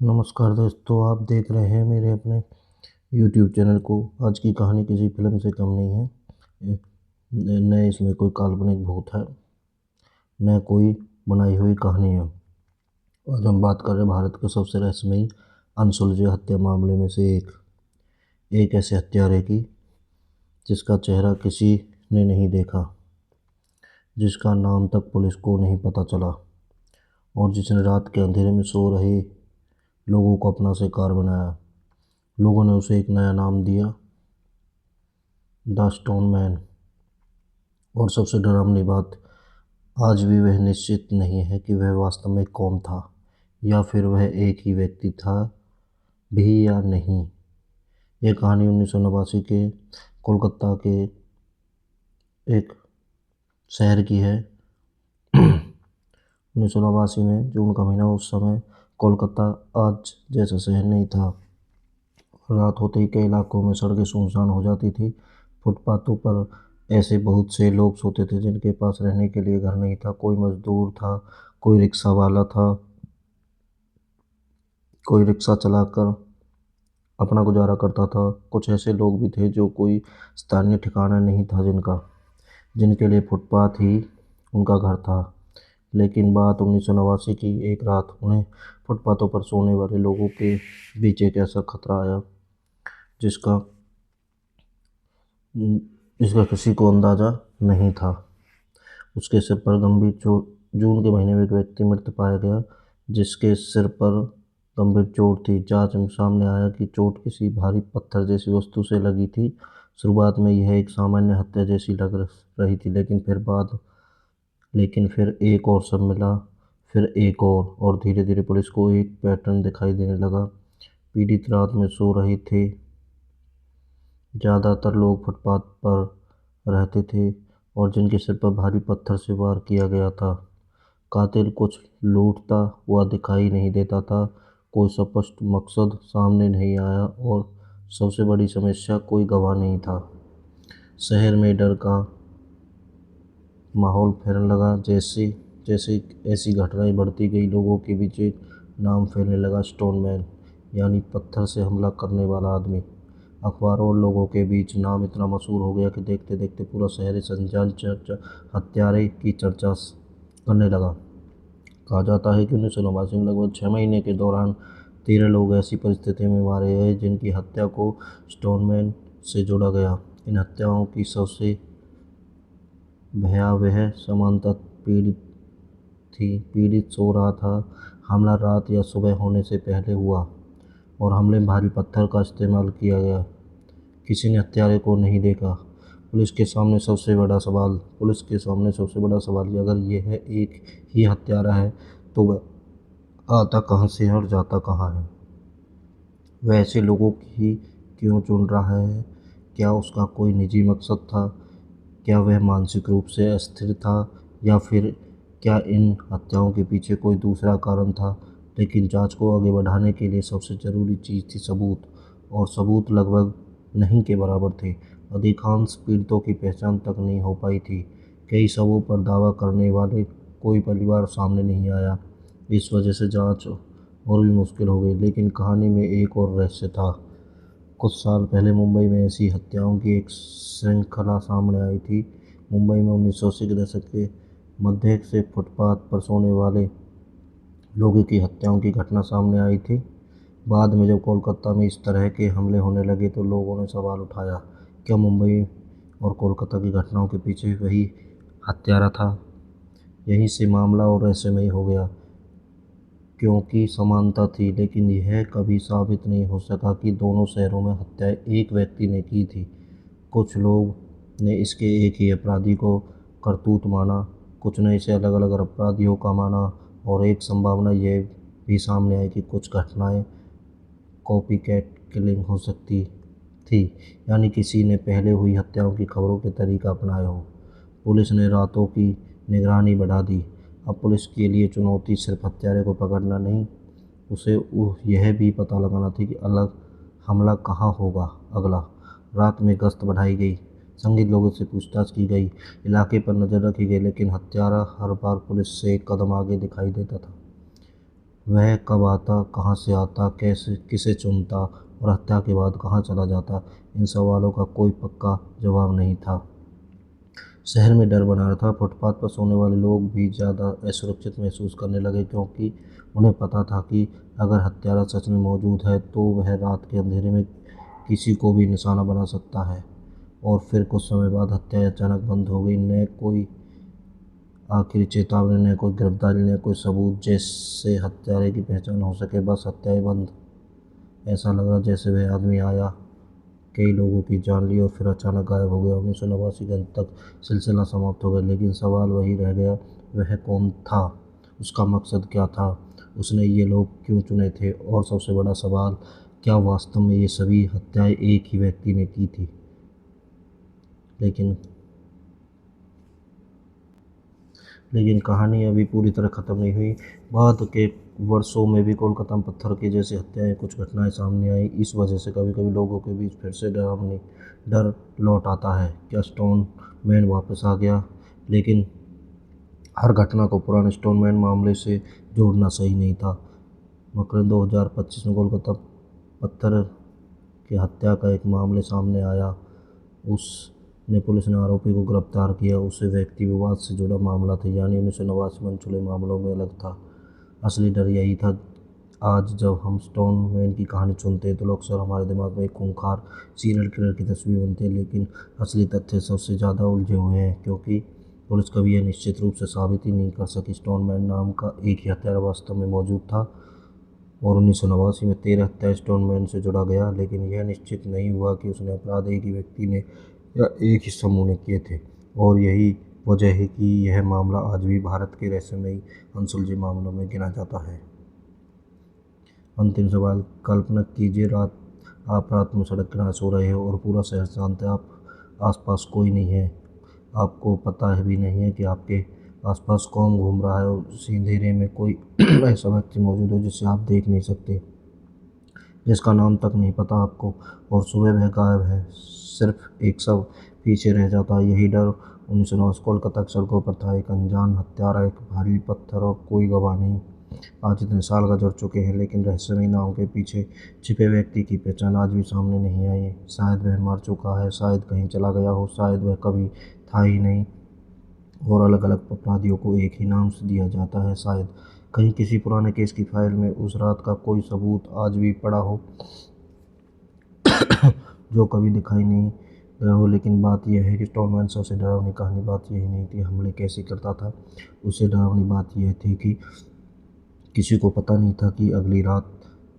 नमस्कार दोस्तों, आप देख रहे हैं मेरे अपने YouTube चैनल को। आज की कहानी किसी फिल्म से कम नहीं है। न इसमें कोई काल्पनिक भूत है, न कोई बनाई हुई कहानी है। आज हम बात कर रहे हैं भारत के सबसे रहस्यमयी अनसुलझे हत्या मामले में से एक ऐसे हत्यारे की जिसका चेहरा किसी ने नहीं देखा, जिसका नाम तक पुलिस को नहीं पता चला और जिसने रात के अंधेरे में सो रहे लोगों को अपना शिकार बनाया। लोगों ने उसे एक नया नाम दिया, द स्टोन मैन। और सबसे डरावनी बात, आज भी वह निश्चित नहीं है कि वह वास्तव में कौन था, या फिर वह एक ही व्यक्ति था भी या नहीं। यह कहानी 1989 के कोलकाता के एक शहर की है। 1989 में जून का महीना, उस समय कोलकाता आज जैसा शहर नहीं था। रात होते ही कई इलाकों में सड़कें सुनसान हो जाती थी। फुटपाथों पर ऐसे बहुत से लोग सोते थे जिनके पास रहने के लिए घर नहीं था। कोई मजदूर था, कोई रिक्शा वाला था, कोई रिक्शा चलाकर अपना गुजारा करता था। कुछ ऐसे लोग भी थे जो कोई स्थानीय ठिकाना नहीं था, जिनके लिए फुटपाथ ही उनका घर था। लेकिन बात 1989 की एक रात, उन्हें फुटपाथों पर सोने वाले लोगों के बीच एक ऐसा खतरा आया जिसका जिसका किसी को अंदाजा नहीं था। उसके सिर पर गंभीर चोट। जून के महीने में एक व्यक्ति मृत पाया गया जिसके सिर पर गंभीर चोट थी। जांच में सामने आया कि चोट किसी भारी पत्थर जैसी वस्तु से लगी थी। शुरुआत में यह एक सामान्य हत्या जैसी लग रही थी, लेकिन फिर एक और शव मिला, फिर एक और धीरे धीरे पुलिस को एक पैटर्न दिखाई देने लगा। पीड़ित रात में सो रहे थे। ज़्यादातर लोग फुटपाथ पर रहते थे और जिनके सिर पर भारी पत्थर से वार किया गया था। कातिल कुछ लूटता हुआ दिखाई नहीं देता था। कोई स्पष्ट मकसद सामने नहीं आया और सबसे बड़ी समस्या, कोई गवाह नहीं था। शहर में डर का माहौल फैलने लगा। जैसे जैसे ऐसी घटनाएं बढ़ती गई, लोगों के बीच एक नाम फैलने लगा, स्टोन मैन, यानी पत्थर से हमला करने वाला आदमी। अखबारों और लोगों के बीच नाम इतना मशहूर हो गया कि देखते देखते पूरा शहरी संजाल हत्यारे की चर्चा करने लगा। कहा जाता है कि 1989 में लगभग 6 महीने के दौरान 13 लोग ऐसी परिस्थिति में मारे गए जिनकी हत्या को स्टोनमैन से जोड़ा गया। इन हत्याओं की सबसे भयावह समानता पीड़ित सो रहा था। हमला रात या सुबह होने से पहले हुआ और हमले में भारी पत्थर का इस्तेमाल किया गया। किसी ने हत्यारे को नहीं देखा। पुलिस के सामने सबसे बड़ा सवाल ये, अगर यह एक ही हत्यारा है तो वह आता कहाँ से है और जाता कहाँ है? वह ऐसे लोगों ही क्यों चुन रहा है? क्या उसका कोई निजी मकसद था? क्या वह मानसिक रूप से अस्थिर था, या फिर क्या इन हत्याओं के पीछे कोई दूसरा कारण था? लेकिन जांच को आगे बढ़ाने के लिए सबसे ज़रूरी चीज़ थी सबूत, और सबूत लगभग नहीं के बराबर थे। अधिकांश पीड़ितों की पहचान तक नहीं हो पाई थी। कई शवों पर दावा करने वाले कोई परिवार सामने नहीं आया। इस वजह से जांच और भी मुश्किल हो गई। लेकिन कहानी में एक और रहस्य था। कुछ साल पहले मुंबई में ऐसी हत्याओं की एक श्रृंखला सामने आई थी। मुंबई में 1980 के दशक के मध्य से फुटपाथ पर सोने वाले लोगों की हत्याओं की घटना सामने आई थी। बाद में जब कोलकाता में इस तरह के हमले होने लगे तो लोगों ने सवाल उठाया, क्या मुंबई और कोलकाता की घटनाओं के पीछे वही हत्यारा था? यहीं से मामला और रहस्यमय हो गया। क्योंकि समानता थी, लेकिन यह कभी साबित नहीं हो सका कि दोनों शहरों में हत्याएं एक व्यक्ति ने की थी। कुछ लोग ने इसके एक ही अपराधी को करतूत माना, कुछ ने इसे अलग अलग अपराधियों का माना, और एक संभावना यह भी सामने आई कि कुछ घटनाएं कॉपी कैट किलिंग हो सकती थी, यानी किसी ने पहले हुई हत्याओं की खबरों के तरीका अपनाया हो। पुलिस ने रातों की निगरानी बढ़ा दी। अब पुलिस के लिए चुनौती सिर्फ हत्यारे को पकड़ना नहीं, उसे यह भी पता लगाना थी कि अलग हमला कहाँ होगा अगला। रात में गश्त बढ़ाई गई, संदिग्ध लोगों से पूछताछ की गई, इलाके पर नज़र रखी गई, लेकिन हत्यारा हर बार पुलिस से एक कदम आगे दिखाई देता था। वह कब आता, कहाँ से आता, कैसे किसे चुनता और हत्या के बाद कहाँ चला जाता, इन सवालों का कोई पक्का जवाब नहीं था। शहर में डर बना था। फुटपाथ पर सोने वाले लोग भी ज़्यादा असुरक्षित महसूस करने लगे, क्योंकि उन्हें पता था कि अगर हत्यारा सच में मौजूद है तो वह रात के अंधेरे में किसी को भी निशाना बना सकता है। और फिर कुछ समय बाद हत्या अचानक बंद हो गई। न कोई आखिरी चेतावनी, न कोई गिरफ्तारी, न कोई सबूत जैसे हत्यारे की पहचान हो सके। बस हत्याएं बंद। ऐसा लग रहा जैसे वह आदमी आया, कई लोगों की जान ली और फिर अचानक गायब हो गया। 1989 के अंत तक सिलसिला समाप्त हो गया, लेकिन सवाल वही रह गया, वह कौन था, उसका मकसद क्या था, उसने ये लोग क्यों चुने थे, और सबसे बड़ा सवाल, क्या वास्तव में ये सभी हत्याएं एक ही व्यक्ति ने की थी। लेकिन कहानी अभी पूरी तरह ख़त्म नहीं हुई। बाद के वर्षों में भी कोलकाता में पत्थर की जैसी हत्याएं, कुछ घटनाएं सामने आई। इस वजह से कभी कभी लोगों के बीच फिर से डर लौट आता है। क्या स्टोन मैन वापस आ गया? लेकिन हर घटना को पुराने स्टोन मैन मामले से जोड़ना सही नहीं था। मकर 2025 में कोलकाता पत्थर की हत्या का एक मामले सामने आया। पुलिस ने आरोपी को गिरफ्तार किया। उसे व्यक्ति विवाद से जुड़ा मामला था, यानी 1989 में अनछुए मामलों में अलग था। असली डर यही था। आज जब हम स्टोन मैन की कहानी सुनते हैं तो अक्सर हमारे दिमाग में एक खूंखार सीरियल किलर की तस्वीर बनती है, लेकिन असली तथ्य सबसे ज़्यादा उलझे हुए हैं, क्योंकि पुलिस कभी यह निश्चित रूप से साबित ही नहीं कर सकी स्टोन मैन नाम का एक ही हत्यारा वास्तव में मौजूद था। और 1989 में 13 हत्याएं स्टोन मैन से जुड़ा गया, लेकिन यह निश्चित नहीं हुआ कि उसने अपराध एक ही व्यक्ति ने या एक ही समूह ने किए थे। और यही वजह है कि यह मामला आज भी भारत के रहस्यमयी अनसुलझे मामलों में गिना जाता है। अंतिम सवाल, कल्पना कीजिए आप रात में सड़क किनारे सो रहे हो और पूरा शहर शांत है। आप आसपास कोई नहीं है, आपको पता है भी नहीं है कि आपके आसपास कौन घूम रहा है, और उसी अंधेरे में कोई ऐसा व्यक्ति मौजूद है जिसे आप देख नहीं सकते, जिसका नाम तक नहीं पता आपको, और सुबह वह गायब है, सिर्फ एक शव पीछे रह जाता है। यही डर 1909 कोलकाता की सड़कों पर था। एक अनजान हत्यारा, एक भारी पत्थर और कोई गवाह नहीं। आज इतने साल गुजर चुके हैं, लेकिन रहस्यमयी नाम के पीछे छिपे व्यक्ति की पहचान आज भी सामने नहीं आई। शायद वह मर चुका है, शायद कहीं चला गया हो, शायद वह कभी था ही नहीं और अलग अलग अपराधियों को एक ही नाम से दिया जाता है। शायद कहीं किसी पुराने केस की फाइल में उस रात का कोई सबूत आज भी पड़ा हो जो कभी दिखाई नहीं गया हो। लेकिन बात यह है कि स्टोन मैन सबसे डरावनी कहानी बात यही नहीं थी हमले कैसे करता था, उससे डरावनी बात यह थी कि किसी को पता नहीं था कि अगली रात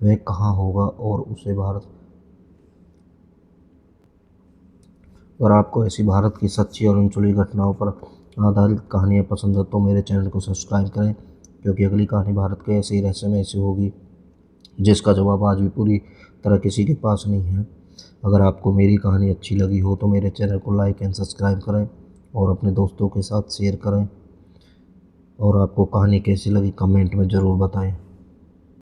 वह कहाँ होगा। और आपको ऐसी भारत की सच्ची और अनसुनी घटनाओं पर आधारित कहानियाँ पसंद है तो मेरे चैनल को सब्सक्राइब करें, क्योंकि अगली कहानी भारत के ऐसे ही रहस्यमय ऐसी होगी जिसका जवाब आज भी पूरी तरह किसी के पास नहीं है। अगर आपको मेरी कहानी अच्छी लगी हो तो मेरे चैनल को लाइक एंड सब्सक्राइब करें और अपने दोस्तों के साथ शेयर करें। और आपको कहानी कैसी लगी कमेंट में ज़रूर बताएं।